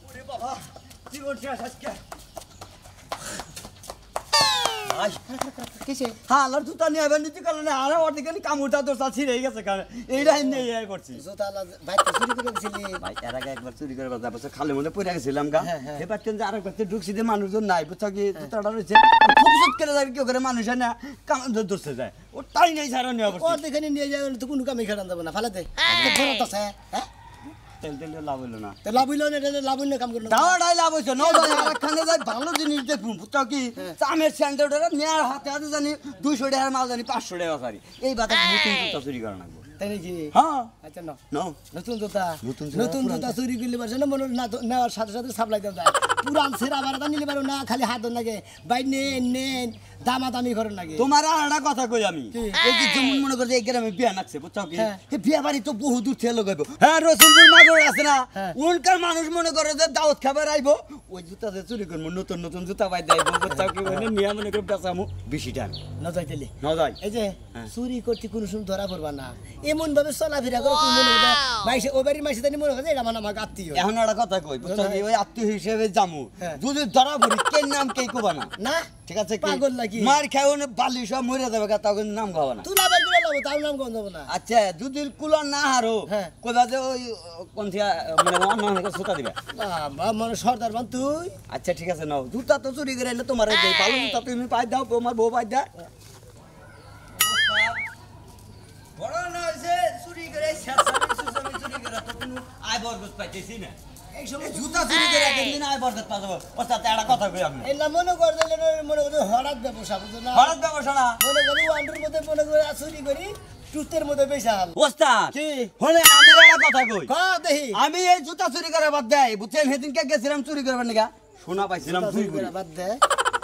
ওরে বাবা কি করছিস আজকে আই কিসে হালার জুতা নিয়ে আবার নিতে কারণে আর ওদিকে কামুটা তো ছিঁড়ে গেছে কারণ এইটাই নিয়ে আই করছি জুতা ভাই তো চুরি করে গেছিলি ভাই এর আগে একবার চুরি করে বাজার বছর খালি মনে পড়ে গেছিলাম গা এবার কেন আরেকবার ঢুকছি যে মানুষজন নাই বুঝছো কি জুতাটা রয়েছে ফুকফুক করে যায় কেউ করে মানুষ না কাম ধরতে যায় ও তাই নাই ছাড়া নিয়ে আবার ও দেখে নিয়ে যায় তো কোনো কামই খেলান যাব না ফালাতে বড় আছে হ্যাঁ তেল তেল লাভ হইলো না তো লাভ হইলো না এটা লাভ হইলো কাম করলো দাওয়াটাই লাভ হইছে ন ভাই আরেকখানে যাই ভালো জিনিস দেখুন বুঝছো কি চামের স্যান্ডেলটা নেয়ার হাতে হাতে জানি 200 টাকার মাল জানি 500 টাকা সারি এই বাতা নতুন জুতা চুরি করা লাগবে তাই নাকি হ্যাঁ আচ্ছা নো নতুন জুতা চুরি করলে পারছে না মনে না নেওয়ার সাথে সাথে সাপ্লাই দেওয়া যায় পুরান সেরা বারোটা নিলে পারো না খালি হাত লাগে ভাই নেন দামাদামি করেন লাগে তোমার আর একটা কথা কই আমি এই যে যেমন মনে করছে এই গ্রামে বিয়া নাকছে বুঝছো কি এই বিয়া বাড়ি তো বহু দূর থেকে লগাইবো হ্যাঁ রসুলপুর মাগর আছে না উনকার মানুষ মনে করে যে দাওয়াত খাবার আইবো ওই জুতা যে চুরি করবো নতুন নতুন জুতা পাই দেবো বুঝছো কি মানে নিয়া মনে করে বেচামু বেশি টান না যাইতেলি না যাই এই যে চুরি করতে কোনো সময় ধরা পড়বা না এমন ভাবে চলাফেরা করো তুমি মনে করবে মাইসে ও বাড়ির মাইসে জানি মনে করছে এটা মানে আমার আত্মীয় এখন একটা কথা কই বুঝছো কি ওই আত্মীয় হিসেবে জামু যদি ধরা পড়ি কে নাম কে কবা না না ঠিক আছে পাগল নাকি মার খাও না বালি সব মরে যাবে তখন নাম গাবা না তুই আবার দিলে লাভ তার নাম কোন দেব না আচ্ছা যদি কুলা না হারো কইবা যে ওই কোনথিয়া মানে অন্য সুতা দিবা বাবা মানে সর্দার বান তুই আচ্ছা ঠিক আছে নাও জুতা তো চুরি করে এলে তোমার দেই ভালো জুতা তুমি পাই দাও তোমার বউ পাই দা বড় না হইছে চুরি করে শেষামি চুরি করে তো তুমি আয় বরগত পাইতেছি না এই সময় জুতা চুরি করে একদিন আয় বরগত পাবো ওস্তাদ একটা কথা কই আমি এই না মনে করে দিলে মনে করে হঠাৎ ব্যবসা বুঝো না হঠাৎ ব্যবসা না মনে করি ওয়ান্ডার মধ্যে মনে করে চুরি করি টুতের মধ্যে বেশাল ওস্তাদ কি হলে আমি একটা কথা কই দেখি আমি এই জুতা চুরি করে বাদ দেই বুঝছেন সেদিনকে গেছিলাম চুরি করবার নিগা সোনা পাইছিলাম চুরি করে বাদ দে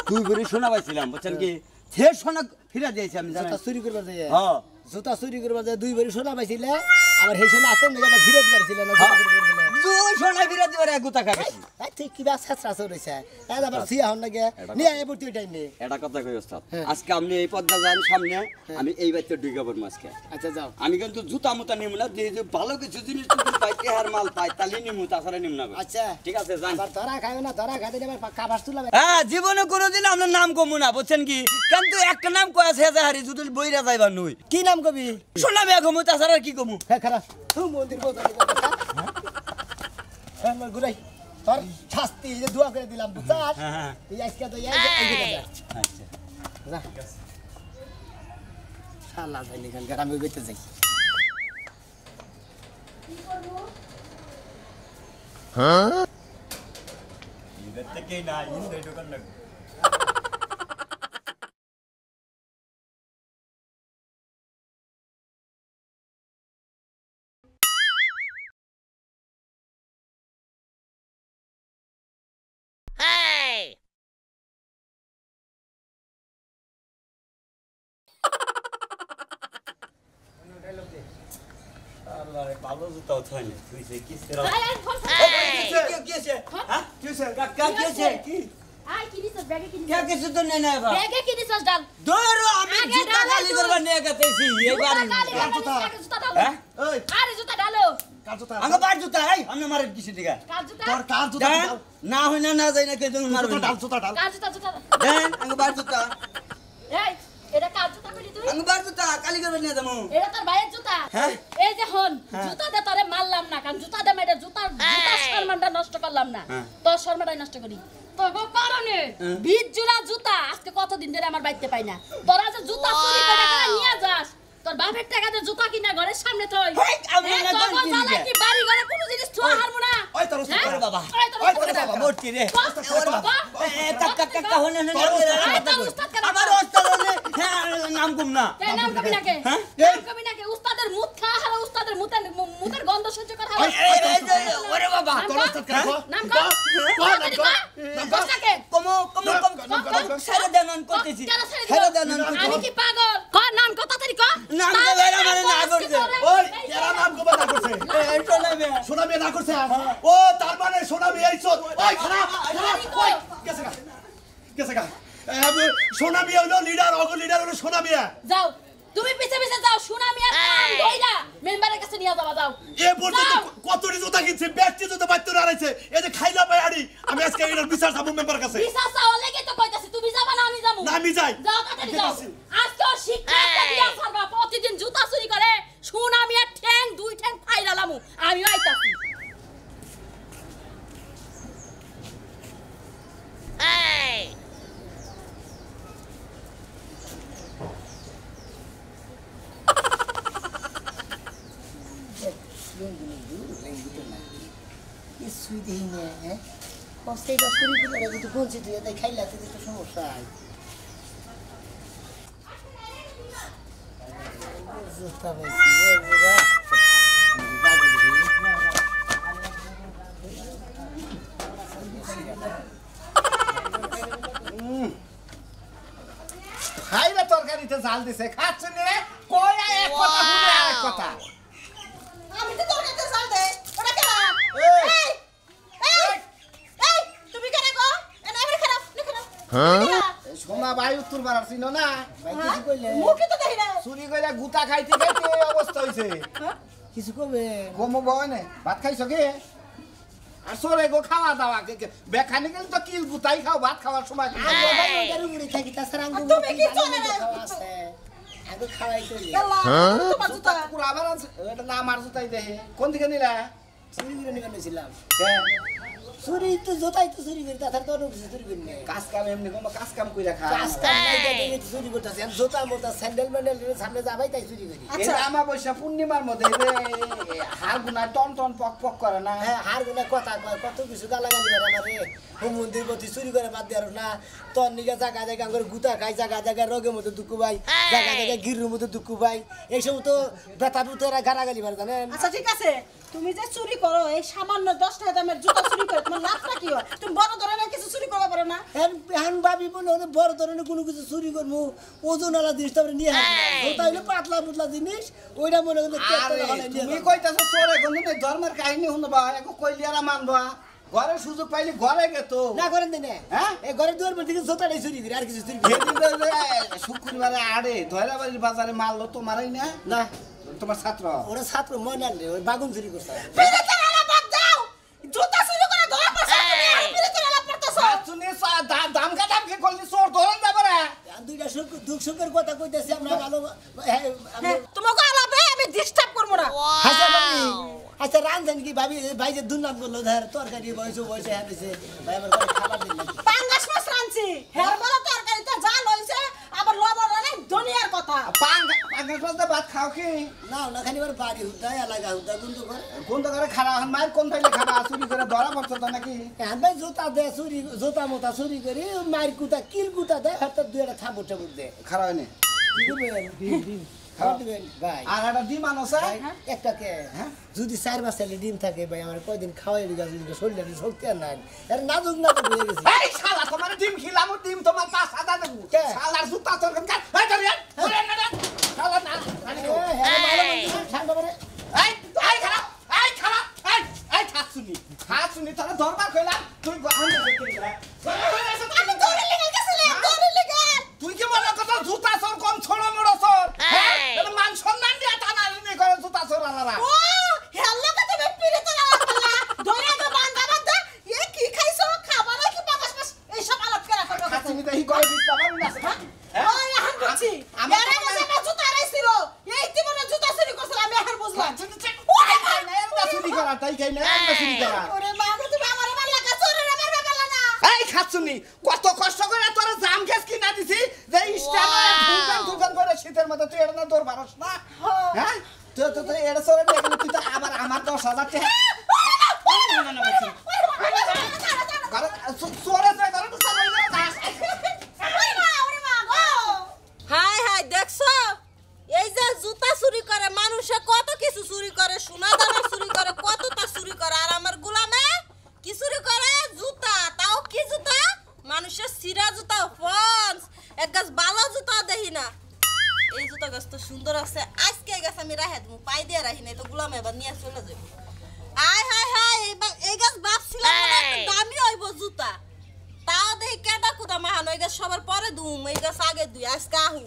তুই করে সোনা পাইছিলাম বুঝছেন কি সে সোনা ফিরা দিয়েছি আমি জুতা চুরি করবার যায় হ্যাঁ জুতা চুরি করবার যায় দুই বাড়ি সোনা পাইছিলে আবার সেই সোনা আতেন নিয়ে ফিরে দিবারছিল না জুতা চুরি করে দিলে দুই সোনা ফিরা দিবার এক গুতা খাইছি তুই কিবা ছাত্রা চড়েছে তাই আবার সিয়া হন লাগে নিয়ে আয় ভর্তি টাইম নে এটা কথা কই ওস্তাদ আজকে আপনি এই পদ্মা যান সামনে আমি এই বাইতে ঢুকাবো আজকে আচ্ছা যাও আমি কিন্তু জুতা মুতা নিমু না যে ভালো কিছু জিনিস তুমি পাই তেহার মাল পাই তালি নিমু তাছাড়া নিমু না আচ্ছা ঠিক আছে যান আবার ধরা খাবে না ধরা খাইতে আবার কাবাস তুলা হ্যাঁ জীবনে কোনোদিন আপনার নাম কমু না বুঝছেন কি কিন্তু একটা নাম কয়া শেষে হারি যদি বইরা যাইবার নই কি নাম কবি সোনা বিয়া কমু তাছাড়া কি কমু হ্যাঁ খারাপ তুই মন্দির বোঝা হ্যাঁ গুরাই তোর শাস্তি যে দোয়া করে দিলাম বুঝছাস তুই আজকে তো এই যে আচ্ছা যা শালা জানি কালকে আমি গইতে যাই কি করব হ্যাঁ ইদাতে কে না ইন্দে দোকান লাগবে ভালো জুতা উঠাই না তুই সে কি সেরা কি আছে হ্যাঁ কি আছে কাকা কি আছে কি আই কি দিছস ব্যাগে কি কে কিছু তো নেই না বা ব্যাগে কি দিছস ডাল ধরো আমি জুতা খালি করবা নিয়ে গেতেছি এইবার জুতা ডাল হ্যাঁ ওই আরে জুতা ডালো কার জুতা আগে বার জুতা এই আমি মারে কিছু দিগা কার জুতা তোর কার জুতা না হই না না যাই না কে তুমি মারবে ডাল জুতা ডাল কার জুতা জুতা দেন আগে বার জুতা এই এটা কার জুতা কইলি তুই আগে বার জুতা কালি করবে নিয়ে যাবো এটা তোর ভাইয়ের জুতা এই যে হন জুতা দে তোরে মারলাম না কারণ জুতা দে মেরে জুতার সম্মানটা নষ্ট করলাম না তোর সম্মানটাই নষ্ট করি তো গো কারণে 20 জোড়া জুতা আজকে কতদিন ধরে আমার বাইতে পাই না তোরা যে জুতা চুরি করে করে নিয়ে যাস তোর বাপের টাকাতে জুতা কিনা ঘরের সামনে থই আমি না তোর কি বাড়ি ঘরে কোনো জিনিস থোয়া হারমু না ওই তোর ওরে বাবা ওরে বাবা মোটি রে ওরে বাবা কাকা হনে না আমার ওস্তাদ হ্যাঁ নাম কম না নাম কবি নাকে নাম কবি নাকে উস্তাদের মুখ খা হারা উস্তাদের মুতের গন্ধ সহ্য কর হারা ওরে বাবা তোর ওস্তাদ কার নাম কর নাম কর নাকে কম সারা দেনন করতেছি সারা দেনন আমি কি পাগল ক নাম কত তারি ক নাম তো বেরা মানে না করছে ওই এরা নাম কবে না করছে এই শোনাবে সোনা বিয়ে না করছে ও তার মানে সোনা বিয়ে আইছো ওই খারাপ ওই কেসে গা সোনা বিয়ে হলো লিডার অগো লিডার হলো সোনা বিয়ে যাও তুমি পিছে পিছে যাও সোনা মিয়া কান দইরা মেম্বারের কাছে নিয়ে যাবা পর্যন্ত কতটি জুতা কিনছি ব্যক্তি জুতা বাইতে রাইছে এই যে খাইলা পাই আড়ি আমি আজকে এর বিচার যাবো মেম্বার কাছে বিচার চাওয়া লেগে তো কইতাছি তুমি যাবা না আমি যাবো না আমি যাই যাও তাড়াতাড়ি যাও আজকে ওর শিক্ষা একটা দিয়া ছাড়বা প্রতিদিন জুতা চুরি করে শুন আমি আর ঠ্যাং দুই ঠ্যাং ফাইরালামু আমি আইতাছি কিছুই দেখি না হ্যাঁ কষ্টেটা শুরু করে যদি পৌঁছে দিয়ে তাই খাইলাতে তো সমস্যা হয় জুতা পাইছি খাইলে তরকারিতে জাল দিছে খাচ্ছে রে কই এক কথা শুনে এক কথা আমি তো তরকারিতে জাল দে ওটা কেন এই এই তুমি কেন গো এনে আমি খারাপ সোমা ভাই উত্তর পাড়ার চিনো না ভাই কিছু কইলে মুখে তো দেখি না চুরি কইরা গুতা খাইতে খাইতে এই অবস্থা হইছে কিছু কবে গমো বনে ভাত খাইছো কি আর সরে গো খাওয়া দাওয়া বেখানে গেলে তো কি গুতাই খাও ভাত খাওয়ার সময় মুড়ি থাকি তাছাড়া আঙ্গুর তুমি কি চলে না আঙ্গুর খাওয়াই তো তোমার জুতা পুরো আবার আছে এটা না আমার জুতাই দেহে কোন দিকে নিলা চুরি করে নিয়ে গেছিলাম কে? চুরি তো জোতাই তো চুরি করি তাছাড়া তো অন্য কিছু চুরি করি না কাজ কাম এমনি কোনো কাজ কাম কইরা খা কাজ কাম নাই দেখে চুরি করতেছে জোতা মোতা স্যান্ডেল ম্যান্ডেল সামনে যাবাই তাই চুরি করি এই যে আমাবস্যা পূর্ণিমার মধ্যে এই যে হাড় গুনা টন টন পক পক করে না হ্যাঁ হার গুলা কথা কয় কত কিছু গালাগালি করে আমারে হোম মন্দির প্রতি চুরি করে বাদ দেওয়ার না তোর নিকে জায়গা জায়গা করে গুতা খাই জায়গা জায়গা রোগের মতো দুঃখ পাই জায়গা জায়গা গিরুর মতো দুঃখ পাই এইসব তো বেতা বুতেরা গালাগালি মারে জানেন আচ্ছা ঠিক আছে তুমি যে চুরি করো এই সামান্য 10 টাকা দামের জুতা চুরি করে তোমার লাভটা কি হয় তুমি বড় ধরনের কিছু চুরি করতে পারো না এখন ভাবি বলে ওদের বড় ধরনের কোনো কিছু চুরি করবো ওজনওয়ালা জিনিস তারপরে নিয়ে আসবো ওটা হইলে পাতলা পুতলা জিনিস ওইটা মনে করলে তুমি কইতাছো চোরে কোন ধর্মের কাহিনী শুনবা এক কইলি আর মানবা ঘরে সুযোগ পাইলি ঘরে গেতো না করেন দিনে হ্যাঁ এই ঘরের দুয়ার মধ্যে জোতাটাই চুরি করি আর কিছু চুরি করি শুক্রবারে আড়ে ধৈরাবাড়ির বাজারে মারলো তোমারই না না তোমার ছাত্র ওরা ছাত্র ময়নাল রে ওই বাগুন চুরি করছে বিলেতের আলা বাদ দাও জুতা চুরি করে ধরা পড়ছে তুমি আর বিলেতের আলা পড়তেছো তুমি দাম কাটামকে করলি চোর ধরেন যাবে রে দুইটা দুঃখ সুখের কথা কইতেছি আমরা ভালো তোমাকে আলাপে আমি ডিস্টার্ব করব না আচ্ছা রান্ধেন কি ভাবি ভাই যে দুর্নাম করলো ধর তরকারি বয়সে হ্যাঁ দিছে ভাই আমার ঘরে খাবার দিন নাকি পাঙ্গাস মাছ রাঁধছি হের বড় তরকারিতে জাল হইছে আবার লবণ অনেক দুনিয়ার কথা পাঙ্গাস মাছ ভাত খাও কি না না খালি এবার বাড়ি হুদায় এলাকা হুদা গুন্দ করে কোন তো করে খারাপ মায়ের কোন পাইলে খাবা চুরি করে ধরা পড়ছো তো নাকি হ্যাঁ ভাই জোতা দে চুরি জোতা মোতা চুরি করি মায়ের কুতা কিল কুতা দেয় হঠাৎ দুই একটা থাবুর টাবুর দে খারাপ হয়নি কি করবেন ডিম খাবার দিবেন ভাই আর একটা ডিম আনছে একটা কে যদি 4 মাস চাইলে ডিম থাকে ভাই আমার কয়দিন খাওয়াই দিগা যদি শরীরে শক্তি আর নাই এর নাজুক নাজুক হয়ে গেছে এই শালা তোমার ডিম খিলাম ডিম তোমার পা সাদা দেবো শালার জুতা তোর কাট এই ধরে শালা না ঠান্ডা করে এই খারাপ এই খাচ্ছুনি তোরা দরবার কইলা তুই আমি দৌড়ে লেগে গেছিলাম দৌড়ে লেগে তুই কি মনে কথা জুতা চোর কম ছোড়ো মোড়ো চোর হ্যাঁ মান সম্মান দিয়ে টানাটানি করে জুতা চোর আলারা ও হেল্লো কত বেপিরে তো না দৌড়ে গো বান্দা বান্দা এ কি খাইছো খাবার কি পাঙ্গাস মাছ এই সব আলাপ করা করব খাচ্ছুনি দেখি গলে দিতে পারবি না ওই এখন বুঝছি এরা কাছে না জুতা রাইছিল এই জীবনে জুতা চুরি করছিল আমি এখন বুঝলাম ওরে ভাই না এটা চুরি করা তাই খাই না এটা চুরি করা ওরে মা গো তুমি আমারে মারলা কা চোরের মারবে পারলা না এই খাচ্ছুনি কত কষ্ট করে তোর জাম গ্যাস কিনা দিছি যে স্টার দোকান করে শীতের মধ্যে তুই এটা না তোর বারস না হ্যাঁ তো এটা চলে দেখলে তুই তো আবার আমার 10,000 টাকা চোরে চোরে তো চালাই না হাই হাই দেখছো এই যে জুতা চুরি করে মানুষে কত কিছু চুরি করে সোনা দানা চুরি করে কতটা চুরি করে আর আমার গোলামে কি চুরি করে জুতা তাও কি জুতা মানুষের সিরা জুতা ফন্স এক গাছ বালা জুতা দেখি না এই জুতা গাছ তো সুন্দর আছে আজকে গাছ আমি রাখে দেবো পাই দিয়ে রাখি নাই তো গোলামে এবার নিয়ে চলে যাবো আয় হাই হাই এই গাছ ভাবছিলাম দামি হইব জুতা তাও দেখি কেটা কুদা মাহান ওই গাছ সবার পরে দুম এই গাছ আগে দুই আজকে আহু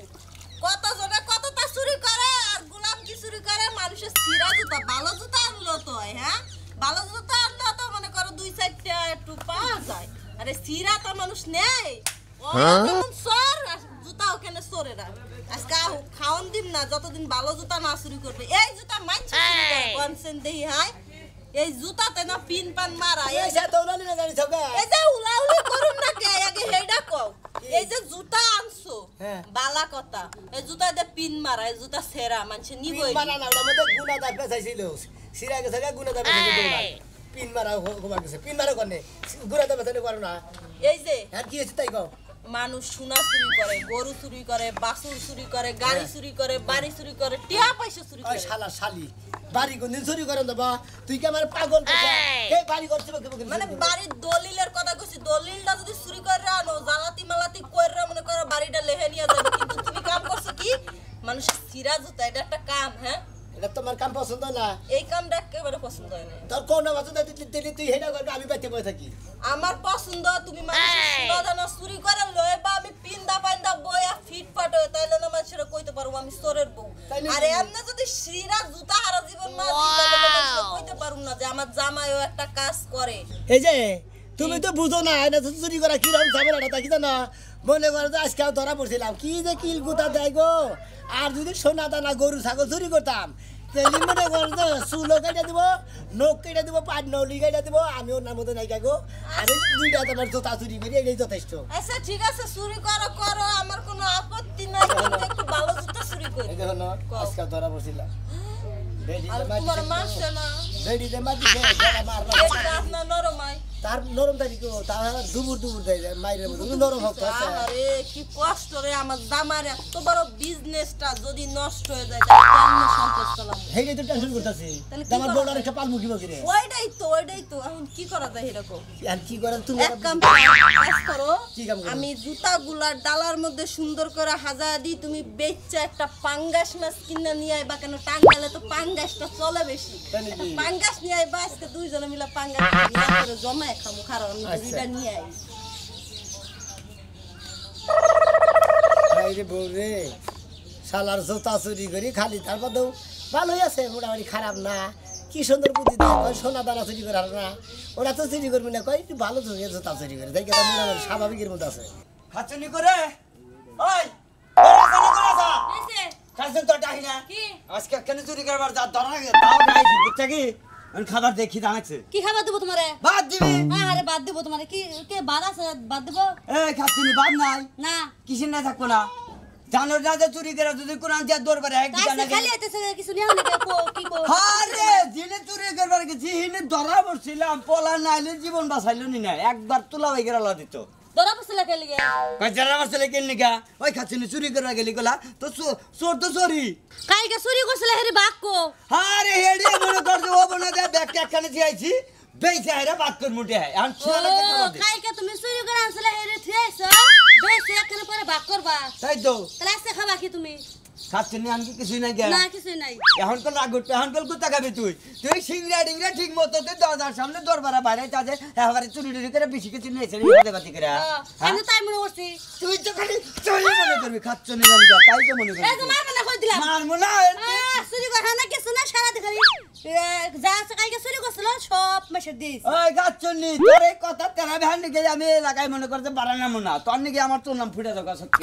কত জনে কতটা চুরি করে আর গোলাম কি চুরি করে মানুষের সিরা জুতা ভালো জুতা আনলো তো হয় হ্যাঁ ভালো জুতা আনলে তো মনে করো 2-4টা একটু পাওয়া যায় আরে সিরা তো মানুষ নেই ও যেমন সর জুতা ওখানে সরে রাখ আজকে খাওন দিন না যতদিন ভালো জুতা না চুরি করবে এই জুতা মানছে কনসেন্ট দেই হাই এই জুতাতে না পিন পান মারা এই যে তো উলানি না জানি সবে এই যে উলাউলি করুন না কে আগে হেডা কও এই যে জুতা আনছো হ্যাঁ। বালা কথা এই জুতা দে পিন মারা এই জুতা সেরা মানছে নিবই পিন মারা না ওর মধ্যে গুনা দা পেছাইছিল সিরা গেছে গুনা দা পেছাইছিল পিন মারা গোবা গেছে পিন মারা কোনে গুনা দা পেছাইতে পারো না এই যে আর কি আছে তাই কও মানুষ সোনা চুরি করে গরু চুরি করে বাছুর চুরি করে গাড়ি চুরি করে বাড়ি চুরি করে টিয়া পয়সা চুরি ওই করে শালা শালি বাড়ি কোনদিন চুরি করে দেবা তুই কি আমার পাগল করছিস এই বাড়ি করছিস মানে বাড়ির দলিলের কথা কইছি দলিলটা যদি চুরি করে আনো জালাতি মালাতি কইরা মনে করো বাড়িটা লেহে নিয়ে যাবে কিন্তু তুমি কাম করছো কি মানুষের সিরা জুতা এটা একটা কাম হ্যাঁ এটা তোমার কাম পছন্দ না এই কামটা একেবারে পছন্দ হয় না তোর কোন পছন্দ দিলি তুই হেডা করবি আমি বাইতে বসে থাকি আমার পছন্দ তুমি মানুষের সোনা দানা চুরি করে লয়ে বা আমি পিন্দা পাইন্দা বয়া ফিট ফাট হয়ে তাইলে না মানুষেরা কইতে পারবো আমি চোরের বউ আর এমনি যদি সিরা জুতা হারা জীবন না কইতে পারুম না যে আমার জামাইও একটা কাজ করে এই যে তুমি তো বুঝো না এটা তো চুরি করা কি রকম ঝামেলাটা তা কি জানো মনে করো যে আজকে ধরা পড়ছিলাম কি যে কিল গুতা দেয় গো আর যদি সোনা দানা গরু ছাগল চুরি করতাম তাহলে মনে করো যে চুলো কেটে দিব নখ কেটে দিব পাট নলি কেটে দিব আমি ওর নাম মতো নাই গো আর এই দুইটা তোমার জোতা চুরি করি এটাই যথেষ্ট আচ্ছা ঠিক আছে চুরি করো করো আমার কোনো আপত্তি নাই কিন্তু একটু ভালো জুতা চুরি করি এই দেখো না আজকে ধরা পড়ছিলাম আর তোমার মারছে না রেডিতে মাটিছে গলা মারবা এটা আপনার নরমাই তার নরম তারি কো তার দুবুর দুবুর দেয় মাইরের মতো নরম হোক আছে আরে কি কষ্ট রে আমার জামার এত বড় বিজনেসটা যদি নষ্ট হয়ে যায় তাহলে কেমনে সংকোচ চালাবো হেই তো টেনশন করতেছি তাহলে কি আমার করা বউটার একটা পাল মুখি মুখি রে ওইটাই তো এখন কি করা যায় এরকম আর কি করেন তুমি এক কাজ করো কি কাম করো? আমি জুতাগুলার ডালার মধ্যে সুন্দর করে হাজার দিই তুমি বেচা একটা পাঙ্গাস মাছ কিনে নিয়ে আইবা কেন টাঙ্গালে তো পাঙ্গাসটা চলে বেশি তাই নাকি? একটা পাঙ্গাস নিয়ে আইবা আজকে দুইজনে মিলে পাঙ্গাস নিয়ে করে জমায় খামু খারাপ আমি আচ্ছা। দুইটা নিয়ে আই এই রে বউ রে শালার জোতা চুরি করি খালি তারপর তো ভালোই আছে মোটামুটি খারাপ না কি সুন্দর বুদ্ধি দেয় কয় সোনা দানা চুরি করার না ওরা তো চুরি করবি না কয় একটু ভালো চুরি জোতা চুরি করে তাই কেন মোটামুটি স্বাভাবিকের মধ্যে আছে খাচ্ছনি করে ওই খাচ্ছনি করে যা এই যে খাচ্ছন তো ডাকি না কি আজকে কেন চুরি করবার যা ধরা দাও গাইছি বুঝছ কি আমি খাবার দেখি দাঁড়াচ্ছে কি খাবার দেবো তোমারে বাদ দিবি আরে বাদ দেবো তোমারে কি কে বাদ আছে বাদ দেবো এই খাচ্ছনি বাদ নাই না কিসের না থাকবো না জানো না যে চুরি করে যদি কোরআন দিয়ে দরবারে এক দিকে কাছে না খালি আইতেছে কিছু নিয়ে আনে কি কো আরে দিনে চুরি করবার গেছি হিনে ধরা পড়ছিলাম পোলা নাইলে জীবন বাঁচাইলো নি না একবার তোলা হয়ে গেল দিত ধরা পড়ছিল কে লিগে কাজারা মারছিলে কেন নিকা ওই খাচ্ছনি চুরি করবার গেলি গলা তো চোর তো চোরি কাইকে চুরি করছিল হেরি বাক্কো আরে হেডি মনে করছে ও বনা দে ব্যাগ একখানে দিয়েছি বেইছে হেরা বাত কর মুটে হয় আর ছেলে খাবার দে কাইকে তুমি চুরি করে আনছিলে হেরি থিয়েছো বেশি একখানে পরে ভাগ করবা তাই তো তাহলে আজকে খাবা কি তুমি খাচ্ছনি আমি কিছু নাই গেল না কিছু নাই এখন কল রাগ উঠবে এখন কল কোথা খাবি তুই তুই সিংড়া ডিংড়া ঠিক মতো তুই দরজার সামনে দরবারে বাইরে যাচ্ছে এবারে চুরি টুরি করে বেশি কিছু নিয়েছে হাতে বাতি করে আমি তাই মনে করছি তুই তো খালি চুরি মনে করবি খাচ্ছনি জানি তাই তো মনে এই করবি যে মারবে না কই দিলাম মারমু না চুরি করা না কিছু না সারা দেখালি যা আছে কাইকে চুরি করছিল সব মেশে দিস ওই খাচ্ছনি তোর এই কথা তেরা ভ্যান নিকে আমি এলাকায় মনে করতে বাড়ানো না তোর নিকে আমার তোর নাম ফুটে থাকা সত্যি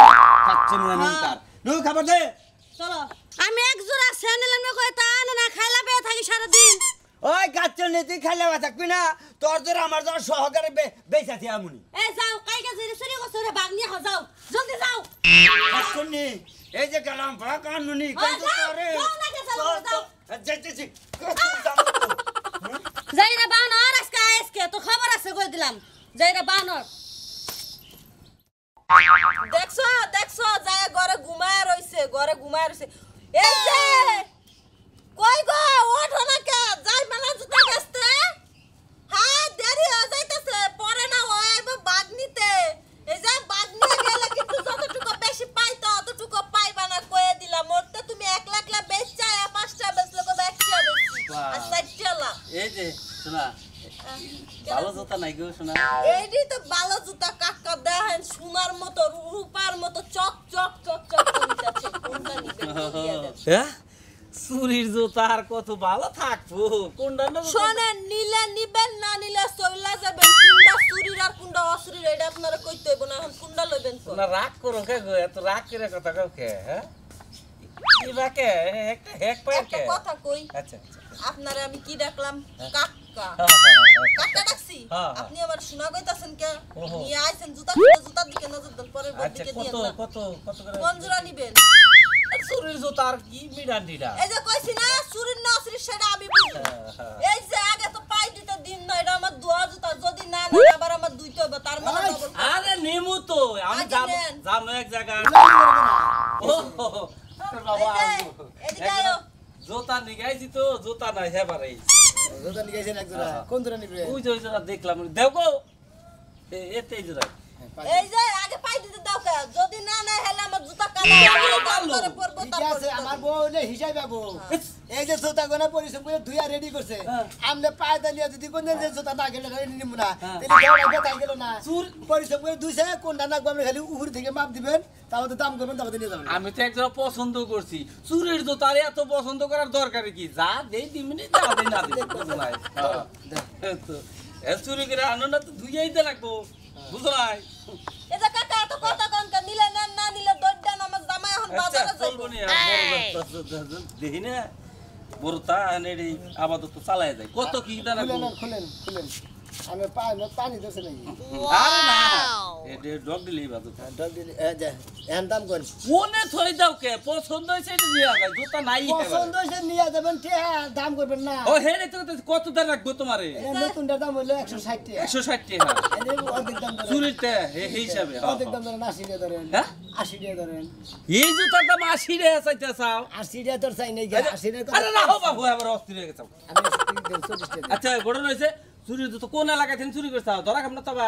খাচ্ছনি জানি তার নু খাবার দে চলো আমি এক জোড়া স্যান্ডেল এনে কই তা না খাইলা পেয়ে থাকি সারা দিন ওই খাচ্ছনি তুই খাইলে থাকবি না তোর জোর আমার জোর সহকারে বেচা থিয়া মুনি এই যাও কাইকে চুরি করছ রে বাগ নিয়ে যাও জলদি যাও খাচ্ছনি এই যে গেলাম বড় কানুনি কিন্তু তোরে যাও না কে চলো যাও যাইতেছি যাই রে বানর আজকে তো খবর আছে কই দিলাম যাই রে বানর দেখছো যায় ঘরে ঘুমায় রইছে এই যে কই গো ওঠো না কে যাই মালা জুতা বেচতে হ্যাঁ দেরি হয়ে যাইতেছে পরে না হয় বাগ নিতে এই যে বাগ নিয়ে গেলে কিন্তু যতটুকু বেশি পাইতো অতটুকু পাইবা না কয়ে দিলাম ওরতে তুমি 1 লাখ বেচা 5টা বেচলে কো 1টা বেচছি আর 60টা লাখ এই যে শোনা ভালো জুতা নাই গো শোনা এইটি তো ভালো জুতা কাকা দেখেন সোনার মতো রূপার মতো চক চক চক চক করিতেছে কোনটা নিবে বলিয়া দেন হ্যাঁ চুরির জুতা আর কত ভালো থাকবো কোনটা না শোনেন নিলে নিবেন না নিলে চইলা যাবেন কুন্ডা চুরির আর কুন্ডা অচুরির এটা আপনারা কইতে হইব না এখন কুন্ডা লইবেন তো না রাগ করো কে গো এত রাগ করে কথা কও কে হ্যাঁ কি বাকে একটা হেক পায় একটা কে কথা কই আচ্ছা আচ্ছা আপনারে আমি কি ডাকলাম কাকা হ্যাঁ কাকা ডাকছি হ্যাঁ। আপনি আবার শোনা কইতাছেন কে ওহো। নিয়ে আইছেন জুতার দিকে নজর দেন পরের বার আচ্ছা দিকে কত দিয়েন না কত কত করে কোন জোড়া নিবেন চুরির জুতা আর কি মিডান্ডিটা এই যে কইছি না চুরির না অচুরির সেটা আমি বুঝি এই যে আগে তো পাই দিতে দিন না এটা আমার দুয়া জুতা যদি না নেন আবার আমার দুইতে হবে তার মানে ডবল আরে নেমু তো আমি আগে যাব নেন। যাব এক জায়গায় ও আরে বাবা এই যে, এদিকে আয়ো। জুতা নিগাইছি তো জুতা নাই হেবারে জুতা নিয়ে গেছেন এক জোড়া কোন জোড়া নিবে ওই যে ওই জোড়া দেখলাম দেখো এতে জোড়া এই যে আগে পাই দিতে দাও কে যদি না না হেলে আমার জুতা কালো করে পরবো ঠিক আছে আমার বউ হইলে হিসাব পাবো এই যে জুতা গোনা পরিশ্রম করে ধুইয়া রেডি করছে আমনে পায়ে দালিয়া যদি কোন দিন যে জুতা না গেলে নিমু না তাহলে দৌড়া তাই গেল না পরিশ্রম করে দুইছে কোনটা না আপনি খালি উপর থেকে মাপ দিবেন তাও তো দাম করবেন তাও নিয়ে যাবেন আমি তো একজোড়া পছন্দ করছি চুরির জুতা আর এত পছন্দ করার দরকার কি যা দেই 2 মিনিট যা দেই না দেই বুঝো নাই তো এ চুরি করে আনো না তো ধুইয়াই দে রাখবো বুঝো নাই এই যে কাকা এত কথা কোন কে নিলে না না নিলে দড়ডা আমার জামাই এখন আচ্ছা বাজারে চলবো যাইবো নি দেখি না বড়তা নেড়ি আপাতত চালায় যায় কত কি দানা খুলেন আমি পানি দিছে নাকি আরে না এডে ডগ দিলি বাজু ডগ দিলে যা এন দাম কোন কোনে থই দাও কে পছন্দ হইছে এটা নিয়া যাই জুতা নাই পছন্দ হইছে নিয়ে যাবেন ঠিক দাম করবেন না ও হেরে তো কত দাম রাখবো তোমারে নতুনটার দাম হইলো 160 টাকা 160 টাকা এনে অর্ধেক দাম ধরেন চুরিতে এই হিসাবে অর্ধেক দাম ধরেন 80 টাকা ধরেন হ্যাঁ 80 টাকা ধরেন এই জুতার দাম 80 টাকা চাইতে চাও 80 টাকা তোর চাই নাই 80 টাকা আরে রাখো বাবু এবার অস্থির হয়ে গেছে আমি 40 টাকা আচ্ছা ঘটনা হইছে চুরি তো কোন এলাকায় থেকে চুরি করছ ধরা খাম না তবে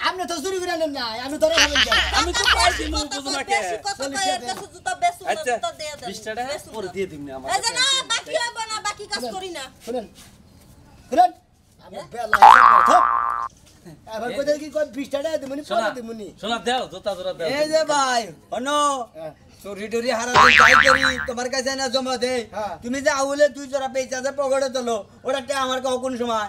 আপনি তো চুরি করে নেন না আমি ধরে খাবেন কেন আমি তো পাইছি মু বুঝো না কে বেশি কথা কই এর কাছে জুতা বেচু না আচ্ছা জুতা দেয়া দেন 20 টাকা পরে দিয়ে দিম না আমার এই যে না বাকি হবে না বাকি কাজ করি না শুনেন আমি বেলা হিসাব করে এবার কোথায় কি কই 20 টাকা দিমুনি শোনা পরে দিমুনি শোনা দাও জুতা জোড়া দাও এই যে ভাই অনো চুরি টুরি হারা যাই করি তোমার কাছে না জমা দে হ্যাঁ। তুমি যে আউলে 2 জোড়া পেয়েছা যে পকেটে তোলো ওটা কে আমার কাউ কোন সময়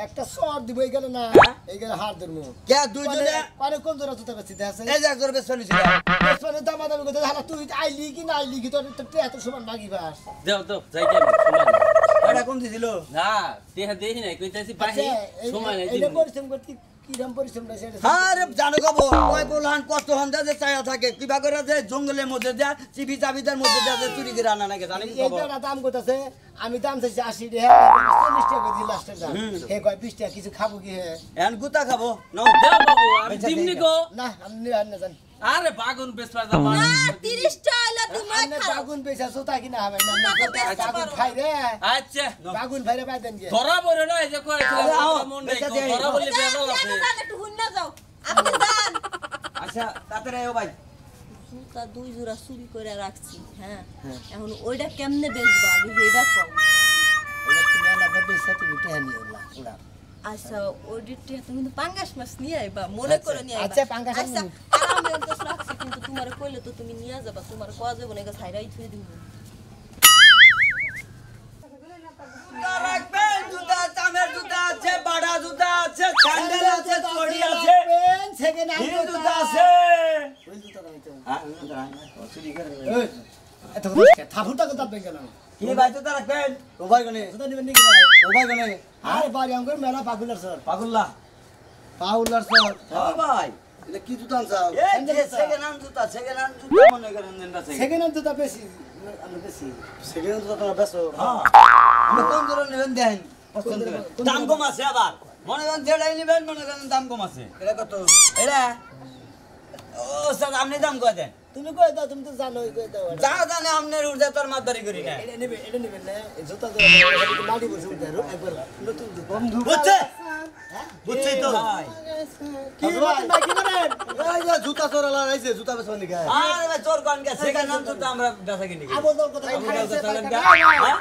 একটা শর্ট দিব এই গেল না এই গেল হাত ধরমু কে 2 জোড়া পারে কোন জোড়া জুতা বেচি দেখাছে এই যে এক জোড়া বেচনি ছিল পেছনে দাম দাম কথা হালা তুই আইলি কি না আইলি কি তোর তো এত সমান লাগি বাস দাও দাও যাই যাই শোনা এটা কোন দিছিল না দেহ দেহি নাই কইতাছি বাহি সময় নাই এইটা দিন পরিশ্রম করতে কিরম পরিশ্রম না সেটা আরে জানো গাবো কয় বলহান কষ্ট হন যে চায়া থাকে কিবা করে যে জঙ্গলের মধ্যে যা চিবি চাবিদার মধ্যে যা চুরি করে আনা নাকি জানি কি খবর এইটা দাম কইতাছে আমি দাম চাইছি 80 টাকা 40 টাকা দি লাস্টের দাম হে কয় 20 টাকা কিছু খাবো কি হে এন গুতা খাবো নাও দাও বাবু আমি দিমনি গো না আমি না জান আরে বাগুন বেচবা যাবা না 30 টা আইলা তুমি আমি খাও বাগুন পয়সা সোতা কিনা হবে না জুতা তো বেচতে বাগুন পারো। খাই রে আচ্ছা বাগুন ভাইরে পাই দেন গে ধরা বইরে না এই যে কই আরে আও, মন নাই বেচা দে। ধরা বলে বেজাল আছে জান একটু হুন্না যাও আপনি যান আচ্ছা তাড়াতাড়ি আয়ো ভাই জুতা 2 জোড়া চুরি করে রাখছি হ্যাঁ এখন ওইটা কেমনে বেচবা আগে এটা কও ওটা কিনা না দেবে সে তুমি টেহানি ওলা ওলা আচ্ছা ওডিটে তুমি কিন্তু পাঙ্গাস মাছ নিয়ে আইবা মনে করে নিয়ে আইবা আচ্ছা, পাঙ্গাস আনবো। আচ্ছা আর আমি তো রাখছি কিন্তু তোমারে কইলে তো তুমি নিয়ে যাবা তোমার কোয়া যাবে না ছাইরাই থুই দিব জুতা রাখবেন জুতা চামের জুতা আছে বাড়া জুতা আছে স্যান্ডেল আছে চড়ি আছে পেন সেকেন্ড হিল হ্যান্ড জুতা আছে ওই জুতা দাইতে হ্যাঁ চুরি করে ওই এত কথা থাপুটা কথা বেন কেন কি ভাই জুতা রাখবেন ও ভাই গনে জুতা নিবেন নাকি ভাই ও ভাই গনে আরে বাড়ি আমগর মেলা পাগুলার স্যার পাগল্লা পাগুলার স্যার হ্যাঁ ভাই এটা কি জুতা আনছাও এই যে সেকেন্ড হ্যান্ড জুতা মনে করেন দেন না সেকেন্ড হ্যান্ড জুতা বেশি আমি বেশি সেকেন্ড হ্যান্ড জুতা তোমরা বেশো হ্যাঁ আমি কোন ধরনের নেবেন দেন পছন্দ করেন দাম কম আছে আবার মনে করেন যেটাই নেবেন মনে করেন দাম কম আছে এটা কত এটা ও স্যার আপনি দাম কয় দেন তুমি কই দাও তুমি তো জানোই কই দাও যা জানে আপনার উর্জা তোর মাদারি করি না এটা নেবেন না এই জুতা জোড়া মাটি বসে উঠে একবার নতুন বন্ধু বুঝছে বুঝছি তো ভাই কি নতুন ভাই কি করেন এই যে জুতা চোরা লাগাইছে জুতা বেচবেন নাকি আরে ভাই চোর কোন কে সেকেন্ড হ্যান্ড জুতা আমরা বেচা কিনি আবল দল কথা আমরা খাইছে চলেন হ্যাঁ হ্যাঁ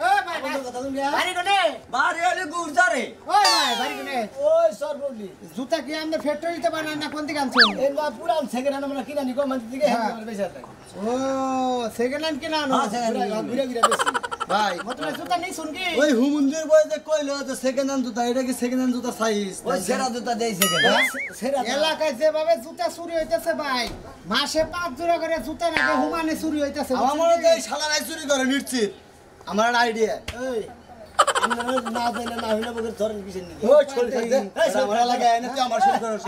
এই ভাই বন্ধু কথা কথা তুমি বাড়ি কোনে বাড়ি হলে গুরজারে ওই ভাই বাড়ি কোনে ওই সর্বলি জুতা কি আমরা ফ্যাক্টরিতে বানাই না কোন দিকে আনছো এই না পুরান সেকেন্ড হ্যান্ড আমরা কিনা নি গভর্নমেন্ট থেকে হ্যাঁ বেশি আছে ও সেকেন্ড হ্যান্ড কিনা আনো ঘুরে ঘুরে বেশি ভাই মতলব জুতা নেই শুন কি ওই হুমুন্দির বই যে কইলো যে সেকেন্ড হ্যান্ড জুতা এটা কি সেকেন্ড হ্যান্ড জুতা সাইজ ওই সেরা জুতা দেই সেকেন্ড সেরা এলাকায় যেভাবে জুতা চুরি হইতেছে ভাই মাসে 5 জোড়া করে জুতা নাকি হুমানে চুরি হইতেছে আমার তো এই শালারাই চুরি করে নিশ্চিত আমার আইডিয়া এই আমরা না জানি না হইলে বগের ধরেন কিসের নি ওই ছোট থাকতে আমার এলাকায় এনে তুই আমার শুরু করছ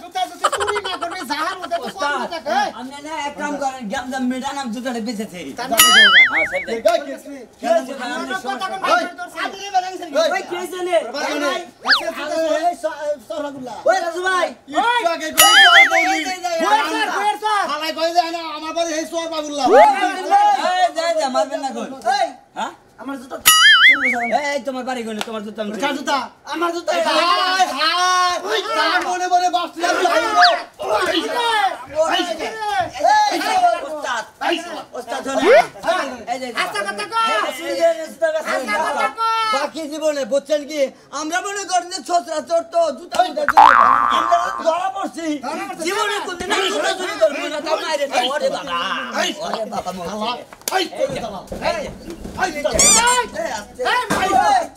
জুতা জুতা চুরি না করবি জাহার মধ্যে তো কোন জুতা কই আমি না এক কাম করেন গ্যামজাম মেডা নাম জুতাটা বেচেছে ওই কি জানে সরগুলা ওই রাজু ভাই একটু আগে হালাই কই যায় না আমার বাড়ি এই সোর বাবুল্লাহ এই যা যা মারবেন না কই এই হ্যাঁ আমার জুতা এই তোমার বাড়ি গনে তোমার জুতা কার জুতা আমার জুতা হাই হাই ওই তার মনে মনে বাসলি ওস্তাদ ওস্তাদ এই যে আচ্ছা কথা কই বাকি জীবনে বুঝছেন কি আমরা মনে করি যে ছোটরা চোর তো জুতা আমরা ধরা পড়ছি জীবনে কোনদিন আমি জুতা চুরি করবো না তাও মাইরে দাও ওরে বাবা ওরে বাবা মোলা এই করে দাও এই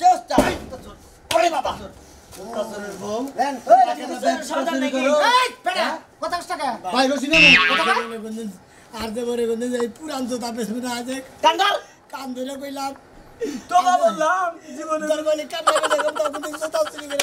চেষ্টা ওরে বাবা কথা টাকা ভাই রসিনা আর যে বরে গন্ধে যাই পুরান জুতা পেছনে না আছে কান্দাল কান ধরে কইলাম তো বললাম জীবনে তোর বলি কান্দাল দেখো তো জুতা চুরি করে